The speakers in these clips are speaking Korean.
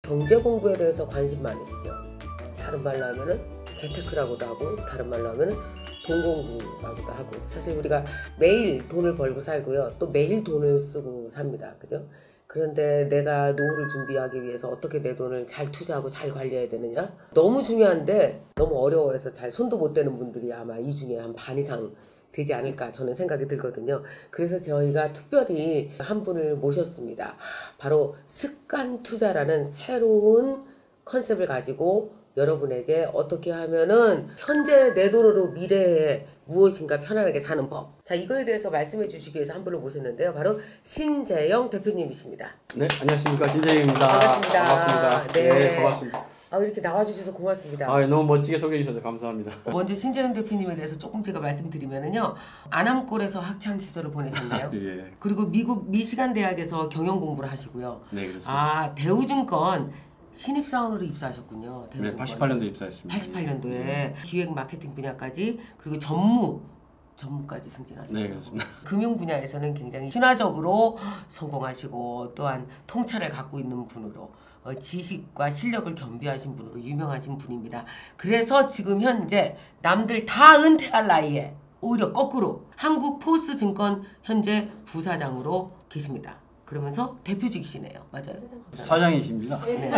경제 공부에 대해서 관심 많이 쓰죠. 다른 말로 하면은 재테크라고도 하고 다른 말로 하면은 돈 공부라고도 하고 사실 우리가 매일 돈을 벌고 살고요. 또 매일 돈을 쓰고 삽니다. 그죠? 그런데 내가 노후를 준비하기 위해서 어떻게 내 돈을 잘 투자하고 잘 관리해야 되느냐? 너무 중요한데 너무 어려워서 잘 손도 못 대는 분들이 아마 이 중에 한 반 이상 되지 않을까 저는 생각이 들거든요. 그래서 저희가 특별히 한 분을 모셨습니다. 바로 습관 투자라는 새로운 컨셉을 가지고 여러분에게 어떻게 하면은 현재 내 돈으로 미래에 무엇인가 편안하게 사는 법. 자, 이거에 대해서 말씀해 주시기 위해서 한 분을 모셨는데요. 바로 신재영 대표님이십니다. 네, 안녕하십니까. 신재영입니다. 반갑습니다. 반갑습니다. 네, 반갑습니다. 이렇게 나와주셔서 고맙습니다. 너무 멋지게 소개해 주셔서 감사합니다. 먼저 신재영 대표님에 대해서 조금 제가 말씀드리면은요. 안암골에서 학창 시절을 보내셨나요? 예. 그리고 미국 미시간 대학에서 경영 공부를 하시고요. 네, 그렇습니다. 대우증권 신입사원으로 입사하셨군요. 네, 88년도에 입사했습니다. 88년도에 기획 마케팅 분야까지 그리고 전무까지 승진하셨어요. 네, 그렇습니다. 금융 분야에서는 굉장히 신화적으로 성공하시고 또한 통찰을 갖고 있는 분으로 지식과 실력을 겸비하신 분으로 유명하신 분입니다. 그래서 지금 현재 남들 다 은퇴할 나이에 오히려 거꾸로 한국포스증권 현재 부사장으로 계십니다. 그러면서 대표직이시네요. 맞아요? 사장이십니다. 네.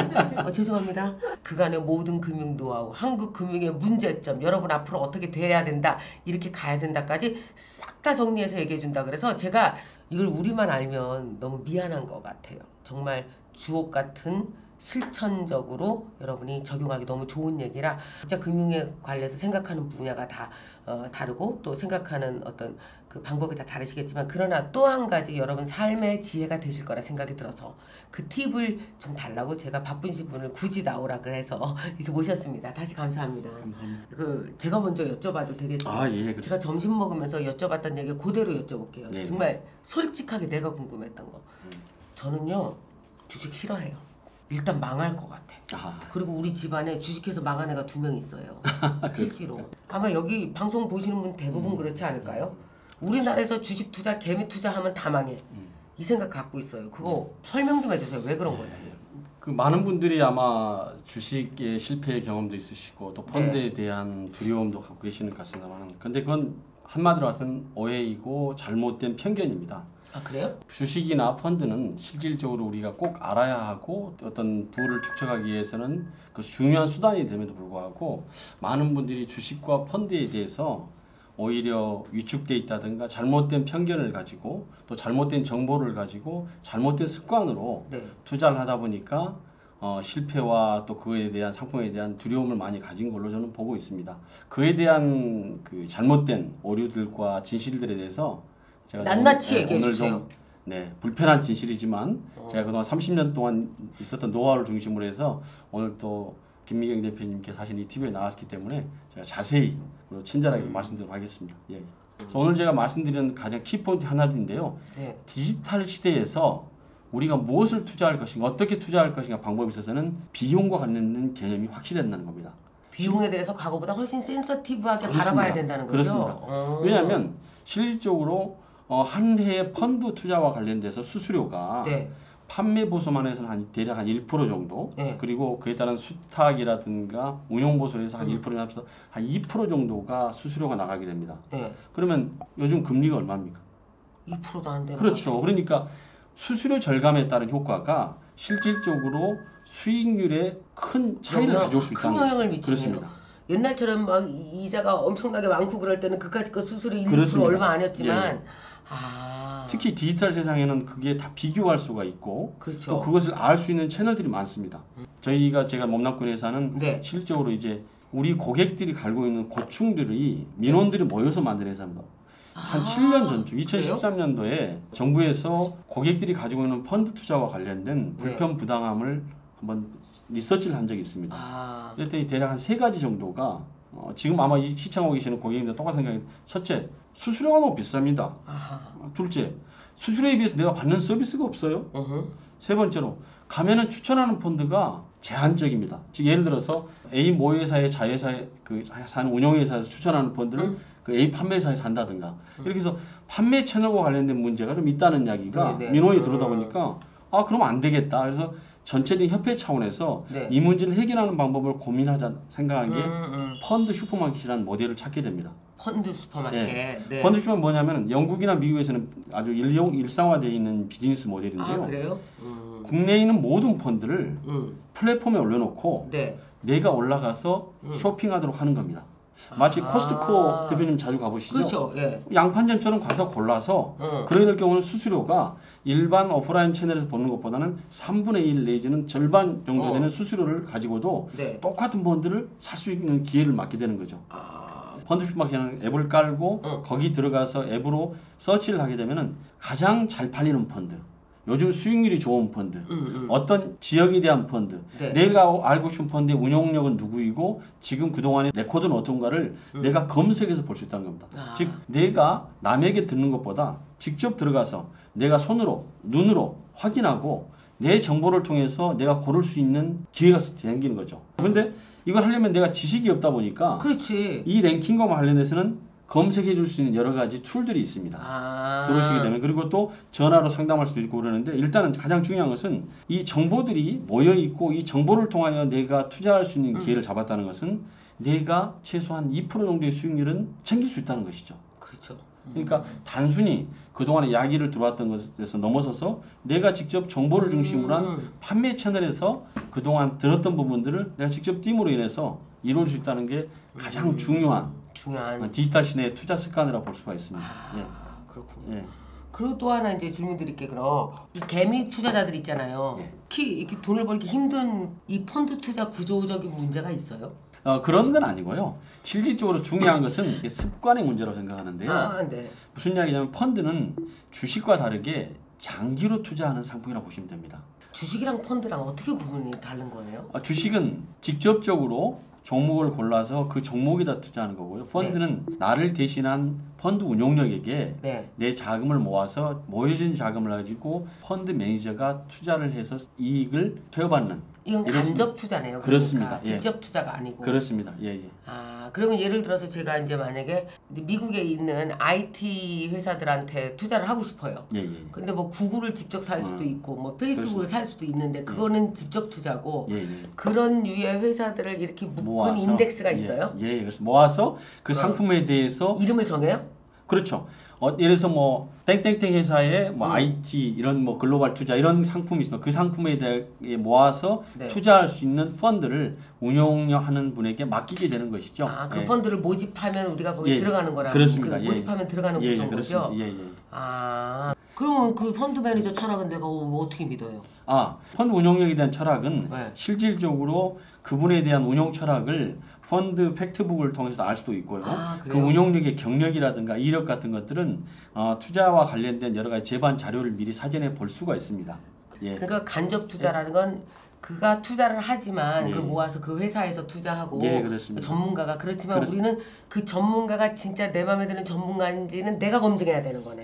죄송합니다. 그간의 모든 금융 노하우, 한국 금융의 문제점, 여러분 앞으로 어떻게 돼야 된다, 이렇게 가야 된다까지 싹 다 정리해서 얘기해 준다. 그래서 제가 이걸 우리만 알면 너무 미안한 것 같아요. 정말 주옥 같은 실천적으로 여러분이 적용하기 너무 좋은 얘기라 각자 금융에 관련해서 생각하는 분야가 다 다르고 또 생각하는 어떤 그 방법이 다 다르시겠지만 그러나 또 한 가지 여러분 삶의 지혜가 되실 거라 생각이 들어서 그 팁을 좀 달라고 제가 바쁘신 분을 굳이 나오라 그래서 이렇게 모셨습니다. 다시 감사합니다. 감사합니다. 제가 먼저 여쭤봐도 되겠죠? 예, 그렇습니다. 제가 점심 먹으면서 여쭤봤던 얘기 그대로 여쭤볼게요. 네. 정말 솔직하게 내가 궁금했던 거. 저는요 주식 싫어해요. 일단 망할 것 같아. 그리고 우리 집안에 주식해서 망한 애가 2명 있어요. 실제로. 아마 여기 방송 보시는 분 대부분 그렇지 않을까요? 우리나라에서 주식 투자, 개미 투자하면 다 망해. 이 생각 갖고 있어요. 그거 설명 좀 해주세요. 왜 그런 건지. 그 많은 분들이 아마 주식의 실패 경험도 있으시고 또 펀드에 대한 두려움도 갖고 계시는 것 같습니다만 근데 그건 한마디로 해서는 오해이고 잘못된 편견입니다. 그래요? 주식이나 펀드는 실질적으로 우리가 꼭 알아야 하고 어떤 부를 축적하기 위해서는 그 중요한 수단이 됨에도 불구하고 많은 분들이 주식과 펀드에 대해서 오히려 위축돼 있다든가 잘못된 편견을 가지고 또 잘못된 정보를 가지고 잘못된 습관으로 투자를 하다 보니까 실패와 또 그에 대한 상품에 대한 두려움을 많이 가진 걸로 저는 보고 있습니다. 그에 대한 그 잘못된 오류들과 진실들에 대해서 제가 낱낱이 얘기해 주세요. 불편한 진실이지만 제가 그동안 30년 동안 있었던 노하우를 중심으로 해서 오늘 또 김미경 대표님께서 하신 이 TV에 나왔기 때문에 제가 자세히 그리고 친절하게 말씀드리도록 하겠습니다. 그래서 오늘 제가 말씀드리는 가장 키포인트 하나인데요. 디지털 시대에서 우리가 무엇을 투자할 것인가, 어떻게 투자할 것인가 방법에 있어서는 비용과 관련된 개념이 확실해진다는 겁니다. 비용에 대해서 과거보다 훨씬 센서티브하게 바라봐야 된다는 거죠? 그렇습니다. 왜냐하면 실질적으로 한 해의 펀드 투자와 관련돼서 수수료가 판매 보수만 해서는 대략 한 1% 정도 그리고 그에 따른 수탁이라든가 운용 보수를 해서 한 1% 합해서 한 2% 정도가 수수료가 나가게 됩니다. 그러면 요즘 금리가 얼마입니까? 2%도 안 되는 그렇죠. 거죠. 그러니까 수수료 절감에 따른 효과가 실질적으로 수익률에 큰 차이를 가져올 수 있다는 것입니다. 그렇습니다. 옛날처럼 막 이자가 엄청나게 많고 그럴 때는 그까짓 거 수수료 1, 2% 얼마 아니었지만 특히 디지털 세상에는 그게 다 비교할 수가 있고 그렇죠. 또 그것을 알 수 있는 채널들이 많습니다. 제가 몸남꾼 회사는 실질적으로 이제 우리 고객들이 갈고 있는 고충들이 민원들이 모여서 만든 회사입니다. 한 7년 전쯤 2013년도에 정부에서 고객들이 가지고 있는 펀드 투자와 관련된 불편 부당함을 한번 리서치를 한 적이 있습니다. 그랬더니 대략 한 3가지 정도가 지금 아마 이 시청하고 계시는 고객님들 똑같은 생각이 첫째, 수수료가 너무 비쌉니다. 둘째, 수수료에 비해서 내가 받는 서비스가 없어요. 세 번째로 가면은 추천하는 펀드가 제한적입니다. 즉 예를 들어서 A 모회사의 자회사의 그 산 운용회사에서 추천하는 펀드를 그 A 판매사에서 산다든가 이렇게 해서 판매 채널과 관련된 문제가 좀 있다는 이야기가 민원이 들어오다 보니까 그러면 안 되겠다. 그래서 전체적인 협회 차원에서 네. 이 문제를 해결하는 방법을 고민하자 생각한 게 펀드 슈퍼마켓이라는 모델을 찾게 됩니다. 펀드 슈퍼마켓. 네. 네. 펀드 슈퍼는 뭐냐면 영국이나 미국에서는 아주 일상화되어 있는 비즈니스 모델인데요. 아, 그래요? 국내에 있는 모든 펀드를 플랫폼에 올려놓고 네. 내가 올라가서 쇼핑하도록 하는 겁니다. 마치 코스트코 대표님 자주 가보시죠? 그렇죠. 예. 양판점처럼 가서 골라서 그러게 될 경우는 수수료가 일반 오프라인 채널에서 보는 것보다는 3분의 1 내지는 절반 정도 되는 수수료를 가지고도 네. 똑같은 펀드를 살 수 있는 기회를 맡게 되는 거죠. 펀드 슈퍼마켓은 앱을 깔고 거기 들어가서 앱으로 서치를 하게 되면은 가장 잘 팔리는 펀드, 요즘 수익률이 좋은 펀드, 어떤 지역에 대한 펀드, 네. 내가 알고 싶은 펀드의 운용력은 누구이고 지금 그동안의 레코드는 어떤가를 내가 검색해서 볼 수 있다는 겁니다. 즉 내가 남에게 듣는 것보다 직접 들어가서 내가 손으로 눈으로 확인하고 내 정보를 통해서 내가 고를 수 있는 기회가 생기는 거죠. 그런데 이걸 하려면 내가 지식이 없다 보니까 그렇지. 이 랭킹과 관련해서는 검색해 줄 수 있는 여러 가지 툴들이 있습니다. 들어오시게 되면. 그리고 또 전화로 상담할 수도 있고 그러는데 일단은 가장 중요한 것은 이 정보들이 모여 있고 이 정보를 통하여 내가 투자할 수 있는 기회를 잡았다는 것은 내가 최소한 2% 정도의 수익률은 챙길 수 있다는 것이죠. 그렇죠. 그러니까 단순히 그동안에 이야기를 들어왔던 것에서 넘어서서 내가 직접 정보를 중심으로 한 판매 채널에서 그동안 들었던 부분들을 내가 직접 띄움으로 인해서 이룰 수 있다는 게 가장 중요한 디지털 시대의 투자 습관이라고 볼 수가 있습니다. 예. 그렇군요. 예. 그리고 또 하나 이제 질문 드릴게. 그럼 이 개미 투자자들 있잖아요. 예. 특히 이렇게 돈을 벌기 힘든 이 펀드 투자 구조적인 문제가 있어요? 그런 건 아니고요. 실질적으로 중요한 것은 이게 습관의 문제라고 생각하는데요. 네. 무슨 이야기냐면 펀드는 주식과 다르게 장기로 투자하는 상품이라고 보시면 됩니다. 주식이랑 펀드랑 어떻게 구분이 다른 거예요? 주식은 직접적으로 종목을 골라서 그 종목에다 투자하는 거고요. 펀드는 나를 대신한 펀드 운용력에게 내 자금을 모아서 모여진 자금을 가지고 펀드 매니저가 투자를 해서 이익을 퇴업받는. 이건 간접 투자네요. 그렇습니다. 그러니까 직접 투자가 아니고. 그렇습니다. 그러면 예를 들어서 제가 이제 만약에 미국에 있는 IT 회사들한테 투자를 하고 싶어요. 근데 뭐 구글을 직접 살 수도 있고 뭐 페이스북을 살 수도 있는데 그거는 직접 투자고 그런 유의 회사들을 이렇게 묶은 모아서, 인덱스가 있어요? 그래서 모아서 그 상품에 대해서 이름을 정해요? 그렇죠. 예를 들어서 뭐 땡땡땡 회사의 뭐 IT 이런 뭐 글로벌 투자 이런 상품이 있으면 그 상품에 대해 모아서 투자할 수 있는 펀드를 운용하는 분에게 맡기게 되는 것이죠. 그 펀드를 모집하면 우리가 거기 들어가는 거라고. 그렇습니다. 모집하면 들어가는 구조인 거죠. 그러면 그 펀드 매니저 철학은 내가 어떻게 믿어요? 펀드 운용력에 대한 철학은 실질적으로 그분에 대한 운용 철학을 펀드 팩트북을 통해서 알 수도 있고요. 그 운용력의 경력이라든가 이력 같은 것들은 투자와 관련된 여러 가지 제반 자료를 미리 사전에 볼 수가 있습니다. 그러니까 간접 투자라는 건 그가 투자를 하지만 그걸 모아서 그 회사에서 투자하고 그 전문가가 그렇지만 우리는 그 전문가가 진짜 내 마음에 드는 전문가인지는 내가 검증해야 되는 거네.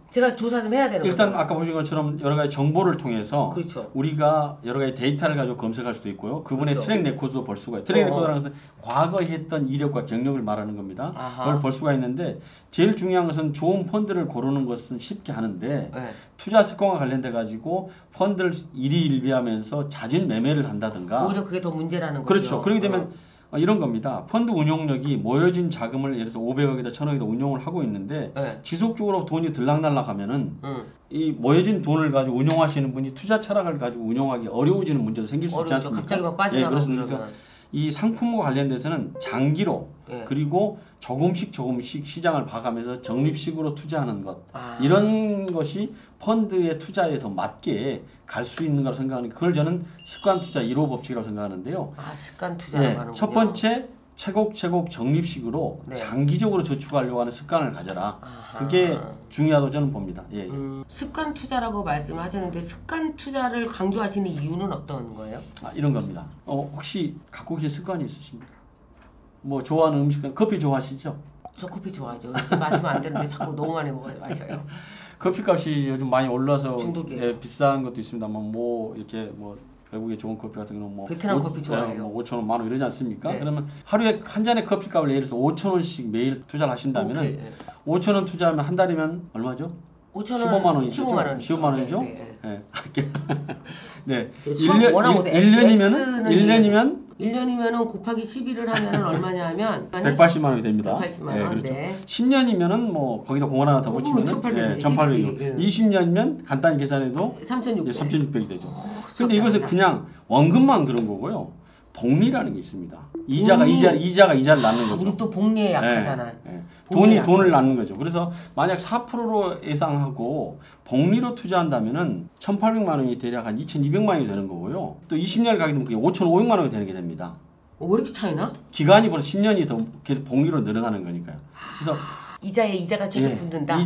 제가 조사 좀 해야 되는 거죠. 일단 아까 보신 것처럼 여러 가지 정보를 통해서 그렇죠. 우리가 여러 가지 데이터를 가지고 검색할 수도 있고요. 그분의 트랙 레코드도 볼 수가 있어요. 트랙 레코드라는 것은 과거에 했던 이력과 경력을 말하는 겁니다. 그걸 볼 수가 있는데 제일 중요한 것은 좋은 펀드를 고르는 것은 쉽게 하는데 투자 습관과 관련돼 가지고 펀드를 일희일비하면서 잦은 매매를 한다든가 오히려 그게 더 문제라는 거죠. 그렇죠. 그렇게 되면 이런 겁니다. 펀드 운용력이 모여진 자금을 예를 들어서 500억이다 1000억이다 운용을 하고 있는데 지속적으로 돈이 들락날락 하면은 이 모여진 돈을 가지고 운용하시는 분이 투자 철학을 가지고 운용하기 어려워지는 문제도 생길 수 있지 않습니까? 갑자기 막 빠져나가고 그래서 이 상품과 관련돼서는 장기로 그리고 조금씩 시장을 봐가면서 적립식으로 투자하는 것 이런 것이 펀드의 투자에 더 맞게 갈 수 있는 거라고 생각하는 그걸 저는 습관 투자 1호 법칙이라고 생각하는데요. 습관 투자라고 하는군요. 첫 번째 차곡차곡 적립식으로 장기적으로 저축하려고 하는 습관을 가져라. 그게 중요하다고 저는 봅니다. 습관 투자라고 말씀을 하셨는데 습관 투자를 강조하시는 이유는 어떤 거예요? 이런 겁니다. 혹시 갖고 계신 습관이 있으십니까? 뭐 좋아하는 음식, 커피 좋아하시죠? 저 커피 좋아하죠. 마시면 안 되는데 자꾸 너무 많이 마셔요. 커피값이 요즘 많이 올라서 비싼 것도 있습니다만 뭐 이렇게 뭐 외국의 좋은 커피 같은 경우는 뭐 베트남 커피 좋아해요. 뭐 5,000원, 만원 이러지 않습니까? 그러면 하루에 한 잔의 커피값을 예를 들어서 5,000원씩 매일 투자를 하신다면은 5,000원 투자하면 한 달이면 얼마죠? 5,000원 15만 원이죠. 네. 네. 수학 워낙 못해. 1년이면 곱하기 12를 하면 얼마냐면 180만 원이 됩니다. 180만 원. 네, 그렇죠. 네. 10년이면은 뭐 거기다 0원 하나 더 붙이면 1800이지. 1800이고 20년이면 간단히 계산해도 3600. 3600이 되죠. 근데 이것은 그냥 원금만 그런 거고요. 복리라는 게 있습니다. 이자가 이자를 낳는 거죠. 우리 또 복리에 약하잖아. 돈을 낳는 거죠. 그래서 만약 4%로 예상하고 복리로 투자한다면은 1,800만 원이 대략 한 2,200만 원이 되는 거고요. 또 20년 가게 되면 그게 5,500만 원이 되는 게 됩니다. 왜 이렇게 차이나? 기간이 벌써 10년이 더 계속 복리로 늘어나는 거니까요. 그래서 이자가 계속 붙는다.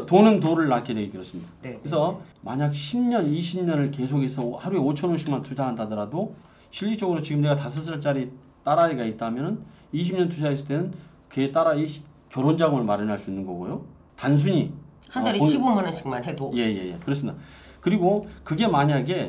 돈은 돈을 낳게 되기 그렇습니다. 네. 그래서 만약 10년, 20년을 계속해서 하루에 5천 원씩만 투자한다더라도 실질적으로 지금 내가 5살짜리 딸아이가 있다면은 20년 투자했을 때는 그의 딸아이 결혼 자금을 마련할 수 있는 거고요. 단순히 한 달에 15만 원씩만 해도. 예. 그렇습니다. 그리고 그게 만약에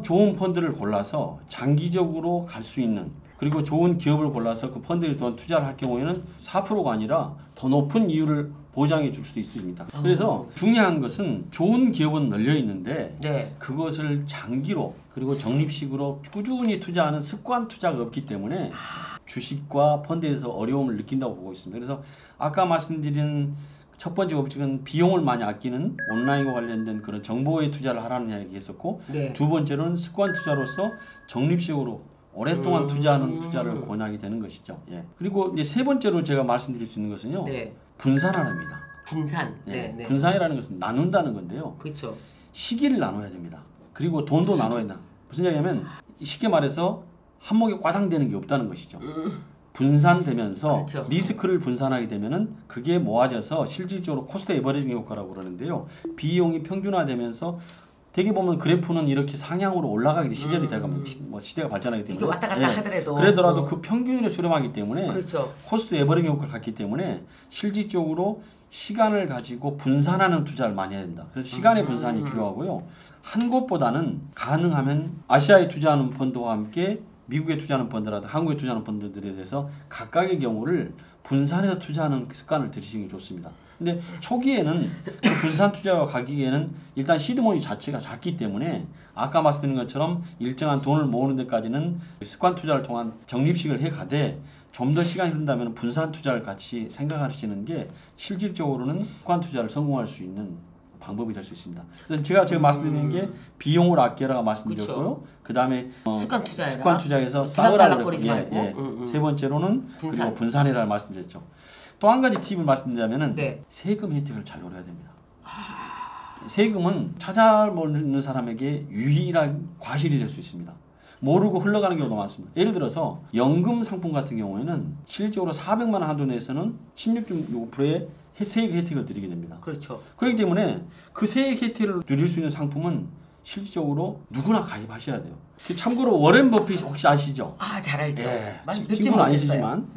좋은 펀드를 골라서 장기적으로 갈 수 있는 그리고 좋은 기업을 골라서 그 펀드에 더 투자를 할 경우에는 4%가 아니라 더 높은 이율을 보장해 줄 수도 있습니다. 그래서 중요한 것은 좋은 기업은 널려 있는데 네. 그것을 장기로 그리고 적립식으로 꾸준히 투자하는 습관 투자가 없기 때문에 주식과 펀드에서 어려움을 느낀다고 보고 있습니다. 그래서 아까 말씀드린 첫 번째 법칙은 비용을 많이 아끼는 온라인과 관련된 그런 정보에 투자를 하라는 이야기 했었고 네. 두 번째로는 습관 투자로서 적립식으로 오랫동안 투자하는 투자를 권하게 되는 것이죠. 예. 그리고 이제 세 번째로 제가 말씀드릴 수 있는 것은요. 네. 분산하랍니다. 분산. 네. 네. 분산이라는 것은 나눈다는 건데요. 그렇죠. 시기를 나눠야 됩니다. 그리고 돈도 나눠야 된다. 무슨 얘기냐면 쉽게 말해서 한목에 과장되는 게 없다는 것이죠. 분산되면서 그렇죠. 리스크를 분산하게 되면은 그게 모아져서 실질적으로 코스트 에버리징 효과라고 그러는데요. 비용이 평준화되면서 되게 보면 그래프는 이렇게 상향으로 올라가게 시절이 되면 뭐 시대가 발전하게 되면 이렇게 왔다 갔다 하더라도 그러더라도 그 평균으로 수렴하기 때문에 그렇죠. 코스트 에버링 효과를 갖기 때문에 실질적으로 시간을 가지고 분산하는 투자를 많이 해야 된다. 그래서 시간의 분산이 필요하고요. 한 곳보다는 가능하면 아시아에 투자하는 펀드와 함께 미국에 투자하는 펀드라든 한국에 투자하는 펀드들에 대해서 각각의 경우를 분산해서 투자하는 습관을 들이시는 게 좋습니다. 근데 초기에는 그 분산 투자가 가기에는 일단 시드머니 자체가 작기 때문에 아까 말씀드린 것처럼 일정한 돈을 모으는 데까지는 습관 투자를 통한 적립식을 해가되 좀 더 시간이 흐른다면 분산 투자를 같이 생각하시는 게 실질적으로는 습관 투자를 성공할 수 있는 방법이 될 수 있습니다. 그래서 제가 말씀드리는 게 비용을 아껴라가 말씀드렸고요. 그 다음에 습관 투자에서 쌓으라고 그랬고, 세 번째로는 분산. 그리고 분산이라고 말씀드렸죠. 또 한 가지 팁을 말씀드리자면은 네. 세금 혜택을 잘 노려야 됩니다. 세금은 찾아보는 사람에게 유일한 과실이 될 수 있습니다. 모르고 흘러가는 경우도 많습니다. 예를 들어서 연금 상품 같은 경우에는 실질적으로 400만 원 한도 내에서는 16.5%의 세액 혜택을 드리게 됩니다. 그렇죠. 그렇기 때문에 그 세액 혜택을 누릴 수 있는 상품은 실질적으로 누구나 가입하셔야 돼요. 참고로 워렌 버핏 혹시 아시죠? 잘 알죠. 네, 친구는 아니시지만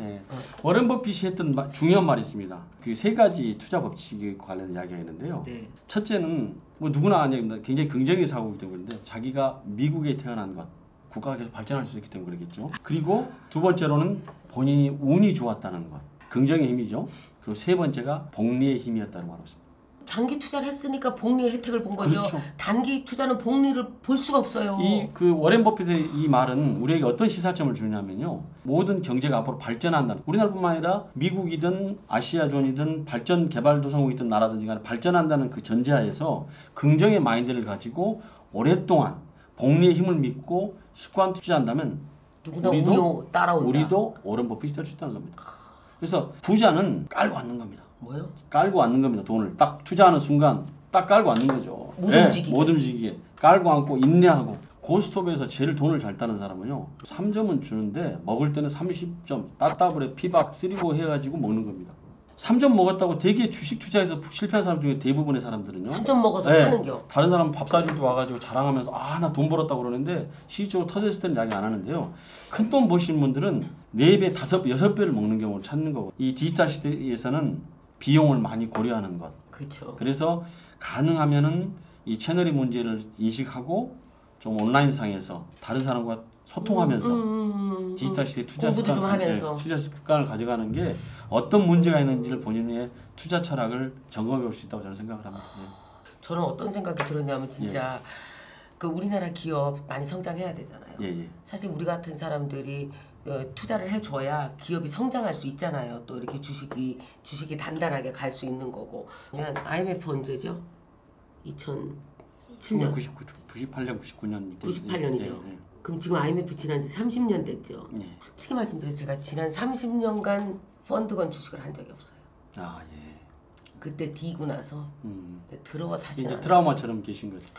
워렌 버핏이 했던 중요한 말이 있습니다. 그 세 가지 투자 법칙에 관련된 이야기가 있는데요. 네. 첫째는 뭐 누구나 아닙니다. 굉장히 긍정의 사고이기 때문인데 자기가 미국에 태어난 것, 국가가 계속 발전할 수 있기 때문에 그러겠죠. 그리고 두 번째로는 본인이 운이 좋았다는 것, 긍정의 힘이죠. 그리고 세 번째가 복리의 힘이었다고 말하고 있습니다. 장기 투자를 했으니까 복리의 혜택을 본 거죠. 그렇죠. 단기 투자는 복리를 볼 수가 없어요. 그 워렌 버핏의 이 말은 우리에게 어떤 시사점을 주냐면요. 모든 경제가 앞으로 발전한다는, 우리나라뿐만 아니라 미국이든 아시아존이든 발전 개발도상국이든 나라든지 간에 발전한다는 그 전제하에서 긍정의 마인드를 가지고 오랫동안 복리의 힘을 믿고 습관 투자한다면 누구나 운용 따라온다. 우리도 워렌 버핏이 될 수 있다는 겁니다. 그래서 부자는 깔고 앉는 겁니다. 뭐요? 깔고 앉는 겁니다. 돈을 딱 투자하는 순간 딱 깔고 앉는 거죠. 못 움직이게. 못 움직이게. 깔고 앉고 인내하고. 고스톱에서 제일 돈을 잘 따는 사람은요. 3점은 주는데 먹을 때는 30점. 따따블에 피박 3고 해가지고 먹는 겁니다. 3점 먹었다고 되게 주식 투자해서 실패한 사람 중에 대부분의 사람들은요. 3점 먹어서 파는겨. 다른 사람 밥 사주도 와가지고 자랑하면서 나 돈 벌었다고 그러는데 실질적으로 터졌을 때는 이야기 안 하는데요. 큰 돈 버시는 분들은 4배, 5배, 6배를 먹는 경우를 찾는 거고, 이 디지털 시대에서는 비용을 많이 고려하는 것. 그렇죠. 그래서 가능하면은 이 채널의 문제를 인식하고 좀 온라인상에서 다른 사람과 소통하면서 디지털 시대 투자 공부도 좀 하면서 투자 습관을 가져가는 게 어떤 문제가 있는지를 본인의 투자 철학을 점검해 볼 수 있다고 저는 생각을 합니다. 저는 어떤 생각이 들었냐면 진짜 그 우리나라 기업 많이 성장해야 되잖아요. 사실 우리 같은 사람들이 투자를 해줘야 기업이 성장할 수 있잖아요. 또 이렇게 주식이 단단하게 갈 수 있는 거고. 그러면 IMF 언제죠? 2007년. 98년, 99년. 98년이죠. 그럼 지금 IMF 지난 지 30년 됐죠. 솔직히 말씀드려서 제가 지난 30년간 펀드건 주식을 한 적이 없어요. 그때 뒤고 나서 들어와 다시 이제 트라우마처럼 계신 거죠.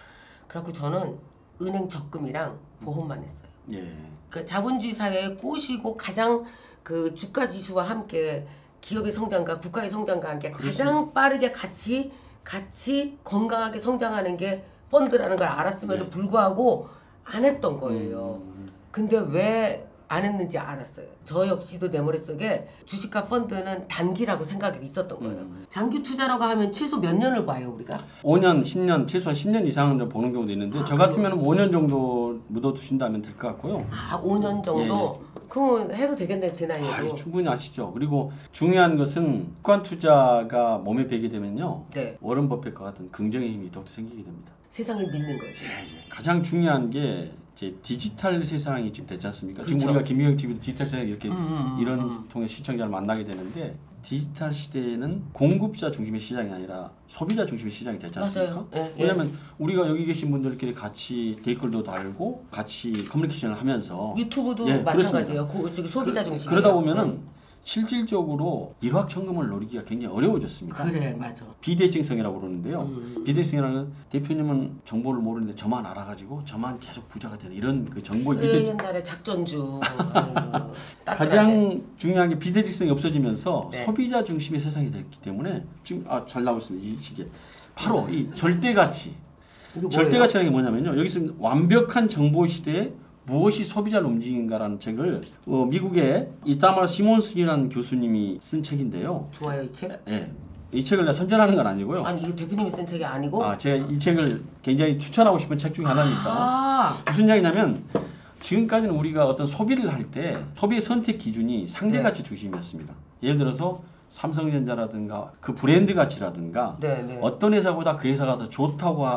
그래갖고 저는 은행 적금이랑 보험만 했어요. 그 자본주의 사회에 꼬시고 가장 그 주가 지수와 함께 기업의 성장과 국가의 성장과 함께 가장 빠르게 같이 건강하게 성장하는 게 펀드라는 걸 알았음에도 불구하고 안 했던 거예요. 근데 왜 안 했는지 알았어요. 저 역시도 내 머릿속에 주식과 펀드는 단기라고 생각이 있었던 거예요. 장기 투자라고 하면 최소 몇 년을 봐요, 우리가? 5년, 10년, 최소한 10년 이상을 보는 경우도 있는데 저 같으면 5년 정도 묻어두신다면 될 것 같고요. 5년 정도? 그럼 해도 되겠네, 제 나이에도. 충분히 아시죠. 그리고 중요한 것은 습관 투자가 몸에 배게 되면요. 워런 버핏과 같은 긍정의 힘이 더욱더 생기게 됩니다. 세상을 믿는 거지. 가장 중요한 게 이제 디지털 세상이 지금 됐지 않습니까? 지금 우리가 김유영 TV도 디지털 세상 이렇게 이런 통해 시청자를 만나게 되는데 디지털 시대에는 공급자 중심의 시장이 아니라 소비자 중심의 시장이 됐지 않습니까? 왜냐하면 우리가 여기 계신 분들끼리 같이 댓글도 달고 같이 커뮤니케이션을 하면서 유튜브도 마찬가지예요. 소비자 중심. 그러다 보면은 실질적으로 일확천금을 노리기가 굉장히 어려워졌습니다. 그래, 맞아. 비대칭성이라고 그러는데요. 비대칭이라는 대표님은 정보를 모르는데 저만 알아가지고 저만 계속 부자가 되는 이런 그 정보의 비대칭. 옛날에 작전주. 가장 중요한 게 비대칭성이 없어지면서 소비자 중심의 세상이 됐기 때문에 지금 잘 나오고 있습니다. 이 시기에 바로 이 절대가치. 절대가치라는 게 뭐냐면요. 여기서 완벽한 정보 시대에 무엇이 소비자를 움직인가라는 책을 미국의 이타마르 시몬슨이라는 교수님이 쓴 책인데요. 좋아요, 이 책? 이 책을 내가 선전하는 건 아니고요. 아니, 이거 대표님이 쓴 책이 아니고? 제가 이 책을 굉장히 추천하고 싶은 책 중에 하나니까. 무슨 이야기냐면 지금까지는 우리가 어떤 소비를 할 때 소비의 선택 기준이 상대가치 중심이었습니다. 예를 들어서 삼성전자라든가 그 브랜드 가치라든가 어떤 회사보다 그 회사가 더 좋다고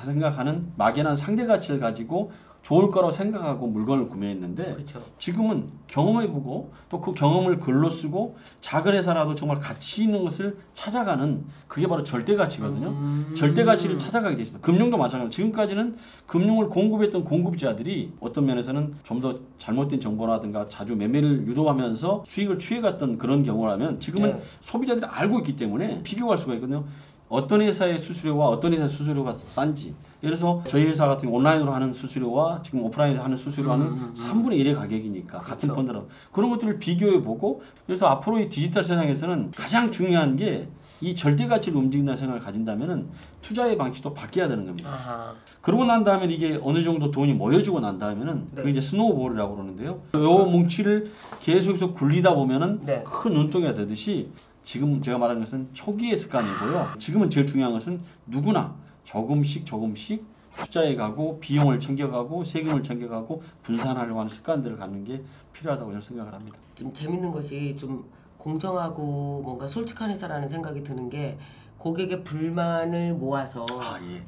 생각하는 막연한 상대가치를 가지고 좋을 거라고 생각하고 물건을 구매했는데 지금은 경험해보고 또 그 경험을 글로 쓰고 작은 회사라도 정말 가치 있는 것을 찾아가는 그게 바로 절대가치거든요. 절대가치를 찾아가게 돼 있습니다. 금융도 마찬가지로 지금까지는 금융을 공급했던 공급자들이 어떤 면에서는 좀 더 잘못된 정보라든가 자주 매매를 유도하면서 수익을 취해갔던 그런 경우라면 지금은 소비자들이 알고 있기 때문에 비교할 수가 있거든요. 어떤 회사의 수수료와 어떤 회사의 수수료가 싼지. 예를 들어서 저희 회사 같은 온라인으로 하는 수수료와 지금 오프라인에서 하는 수수료와는 3분의 1의 가격이니까 같은 펀드라도 그런 것들을 비교해보고 그래서 앞으로의 디지털 세상에서는 가장 중요한 게 이 절대가치를 움직인다는 생각을 가진다면 투자의 방식도 바뀌어야 되는 겁니다. 그러고 난 다음에 이게 어느 정도 돈이 모여지고 난 다음에는 그게 이제 스노우볼이라고 그러는데요. 요 뭉치를 계속해서 굴리다 보면은 큰 눈덩이가 되듯이 지금 제가 말하는 것은 초기의 습관이고요. 지금은 제일 중요한 것은 누구나 조금씩 투자해 가고 비용을 챙겨가고 세금을 챙겨가고 분산하려고 하는 습관들을 갖는 게 필요하다고 저는 생각을 합니다. 좀 재밌는 것이 좀 공정하고 뭔가 솔직한 회사라는 생각이 드는 게 고객의 불만을 모아서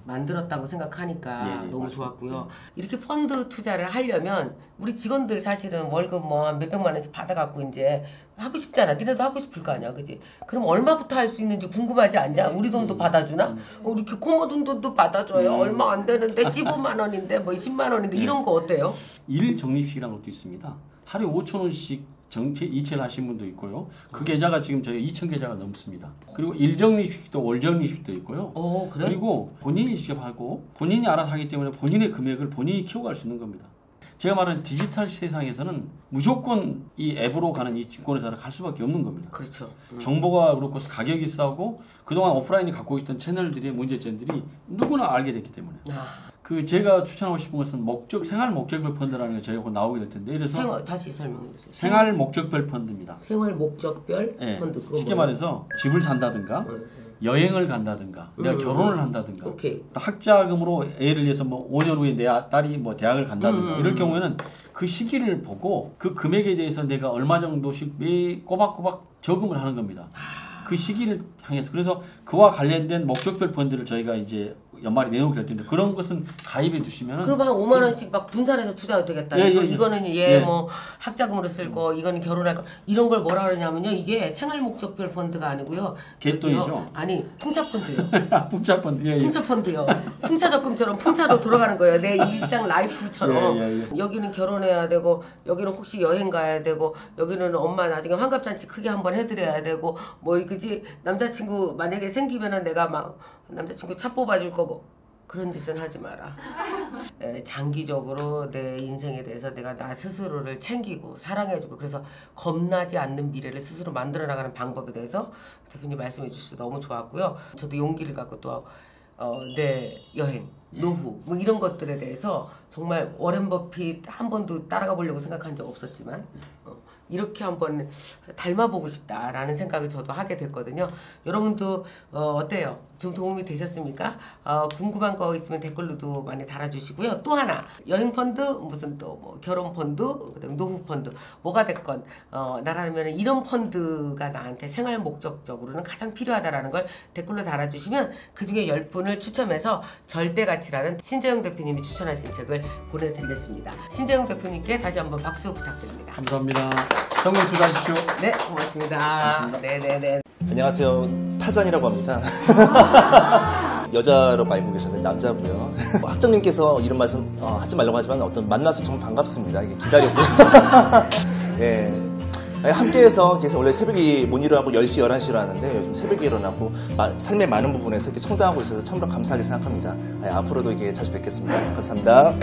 만들었다고 생각하니까 너무 맞습니다. 좋았고요. 이렇게 펀드 투자를 하려면 우리 직원들 사실은 월급 뭐 한 몇백만 원씩 받아갖고 이제 하고 싶잖아. 니네도 하고 싶을 거 아니야, 그지? 그럼 얼마부터 할 수 있는지 궁금하지 않냐? 우리 돈도 받아주나? 이렇게 코모든 돈도 받아줘요. 얼마 안 되는데 15만 원인데 뭐 10만 원인데 이런 거 어때요? 일 적립식이라는 것도 있습니다. 하루에 5,000원씩 정체 이체를 하신 분도 있고요. 그 계좌가 지금 저희 2,000 계좌가 넘습니다. 그리고 일적립식도 월적립식도 있고요. 그래? 그리고 본인이 직접 하고 본인이 알아서 하기 때문에 본인의 금액을 본인이 키워갈 수 있는 겁니다. 제가 말하는 디지털 세상에서는 무조건 이 앱으로 가는 이 증권회사를 갈 수밖에 없는 겁니다. 그렇죠. 정보가 그렇고 가격이 싸고 그동안 오프라인이 갖고 있던 채널들의 문제점들이 누구나 알게 됐기 때문에. 그 제가 추천하고 싶은 것은 생활 목적별 펀드라는 게 저희가 곧 나오게 될 텐데 그래서 다시 설명해 주세요. 생활 목적별 펀드입니다. 생활 목적별 펀드 쉽게 말해서 집을 산다든가 여행을 간다든가 내가 결혼을 한다든가 학자금으로 예를 들어서 뭐 5년 후에 내 딸이 뭐 대학을 간다든가 이럴 경우에는 그 시기를 보고 그 금액에 대해서 내가 얼마 정도씩 매 꼬박꼬박 저금을 하는 겁니다. 그 시기를 향해서 그래서 그와 관련된 목적별 펀드를 저희가 이제 연말에 내놓게 될 텐데 그런 것은 가입해 주시면은 그럼 한 5만 원씩 막 분산해서 투자해도 되겠다. 이거는 뭐 학자금으로 쓸 거, 이거는 결혼할 거 이런 걸 뭐라 그러냐면요. 이게 생활 목적별 펀드가 아니고요. 갯돈이죠? 아니 풍차 펀드요. 풍차 펀드. 풍차 펀드요. 풍차 적금처럼 풍차로 돌아가는 거예요. 내 일상 라이프처럼. 여기는 결혼해야 되고 여기는 혹시 여행 가야 되고 여기는 엄마 나중에 환갑잔치 크게 한번 해드려야 되고 뭐 그지 남자친구 만약에 생기면은 내가 막 남자친구 차 뽑아줄 거고 그런 짓은 하지 마라. 장기적으로 내 인생에 대해서 내가 나 스스로를 챙기고 사랑해주고 그래서 겁나지 않는 미래를 스스로 만들어 나가는 방법에 대해서 대표님 말씀해 주셔서 너무 좋았고요. 저도 용기를 갖고 또 내 여행, 노후 뭐 이런 것들에 대해서 정말 워렌 버핏 한 번도 따라가 보려고 생각한 적 없었지만 이렇게 한번 닮아보고 싶다라는 생각을 저도 하게 됐거든요. 여러분도 어때요? 좀 도움이 되셨습니까? 궁금한 거 있으면 댓글로도 많이 달아주시고요. 또 하나 여행 펀드 무슨 또 뭐 결혼 펀드 그다음에 노후 펀드 뭐가 됐건 나라면 이런 펀드가 나한테 생활 목적적으로는 가장 필요하다라는 걸 댓글로 달아주시면 그 중에 10분을 추첨해서 절대가치라는 신재영 대표님이 추천하신 책을 보내드리겠습니다. 신재영 대표님께 다시 한번 박수 부탁드립니다. 감사합니다. 성공 투자하십시오. 네, 고맙습니다. 네네네. 안녕하세요. 타잔이라고 합니다. 여자로 알고 계셨는데 남자고요. 학장님께서 이런 말씀 하지 말라고 하지만 만나서 정말 반갑습니다. 이게 기다렸고. 예. 함께해서 계속 원래 새벽에 못 일어나고 10시, 11시로 하는데 요즘 새벽에 일어나고 삶의 많은 부분에서 이렇게 성장하고 있어서 참으로 감사하게 생각합니다. 앞으로도 이게 자주 뵙겠습니다. 감사합니다.